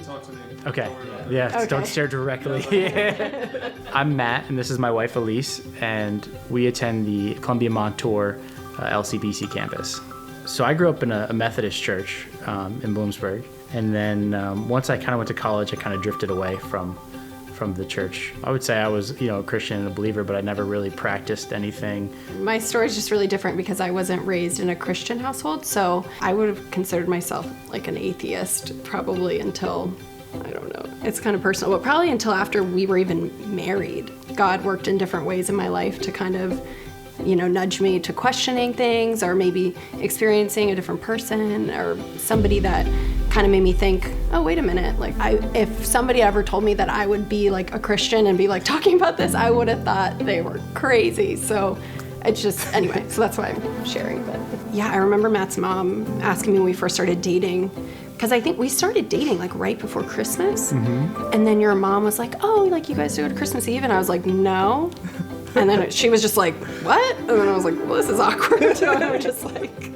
talk to me. Okay. Yeah, Okay. Don't stare directly. I'm Matt, and this is my wife, Elyse, and we attend the Columbia Montour LCBC campus. So I grew up in a Methodist church in Bloomsburg, and then once I kind of went to college, I kind of drifted away from the church. I would say I was, a Christian and a believer, but I never really practiced anything. My story is just really different because I wasn't raised in a Christian household, so I would have considered myself like an atheist probably until, I don't know, it's kind of personal, but probably until after we were even married. God worked in different ways in my life to kind of, nudge me to questioning things or maybe experiencing a different person or somebody that kind of made me think, oh, wait a minute. Like, if somebody ever told me that I would be like a Christian and be like talking about this, I would have thought they were crazy. So it's just, anyway, so that's why I'm sharing. But yeah, I remember Matt's mom asking me when we first started dating, because I think we started dating like right before Christmas. Mm-hmm. And then your mom was like, oh, like you guys do it Christmas Eve? And I was like, no. And then she was just like, what? And then I was like, well, this is awkward. And I was just like,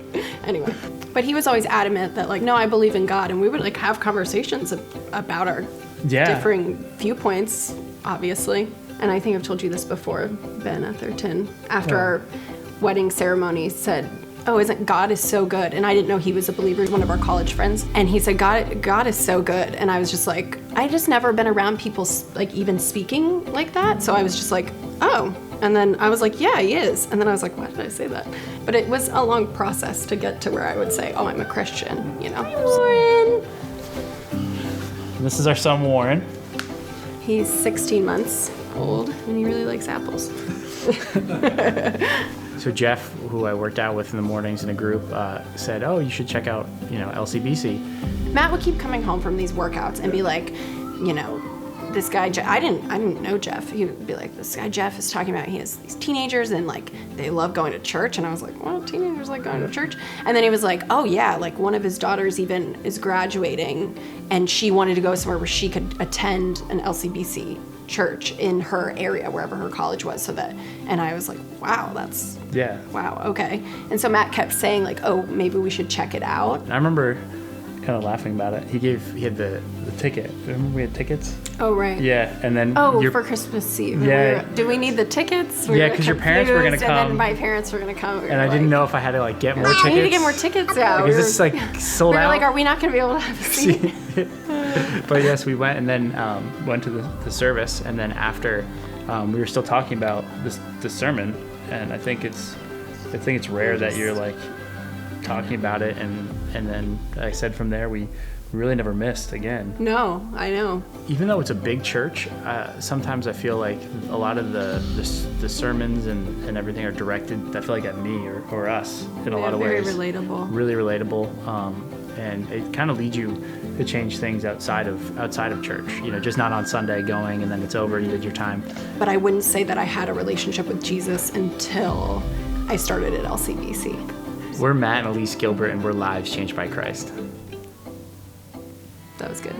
anyway. But he was always adamant that like, no, I believe in God. And we would like have conversations about our differing viewpoints, obviously. And I think I've told you this before, Ben Atherton, after our wedding ceremony said, oh, isn't God is so good? And I didn't know he was a believer, one of our college friends. And he said, God is so good. And I was just like, I just never been around people like even speaking like that. So I was just like, oh. And then I was like, yeah, he is. And then I was like, why did I say that? But it was a long process to get to where I would say, oh, I'm a Christian, Warren. This is our son, Warren. He's 16 months old, and he really likes apples. So Jeff, who I worked out with in the mornings in a group, said, oh, you should check out, LCBC. Matt would keep coming home from these workouts and be like, this guy, I didn't know Jeff. He would be like, this guy Jeff is talking about, he has these teenagers and like, they love going to church. And I was like, well, teenagers like going to church. And then he was like, oh yeah, like one of his daughters even is graduating and she wanted to go somewhere where she could attend an LCBC church in her area, wherever her college was, and I was like, wow, wow, okay. And so Matt kept saying like, oh, maybe we should check it out. And I remember kind of laughing about it. He had the ticket. Remember we had tickets? Oh, right. Yeah, and then... Oh, for Christmas Eve. Yeah. Do we need the tickets? Yeah, because your parents were going to come. And then my parents were going to come. And I didn't know if I had to like get more tickets. I need to get more tickets, yeah. Because it's like sold out. We were like, are we not going to be able to have a seat? But yes, we went and then went to the service. And then after, we were still talking about the sermon. And I think it's rare that you're like talking about it. And then like I said, from there, we really never missed again. No, I know. Even though it's a big church, sometimes I feel like a lot of the sermons and everything are directed, I feel like at me or us in a lot of ways. Very relatable. Really relatable. And it kind of leads you to change things outside of church, just not on Sunday going and then it's over, you did your time. But I wouldn't say that I had a relationship with Jesus until I started at LCBC. We're Matt and Elyse Gilbert, and we're lives changed by Christ. That was good.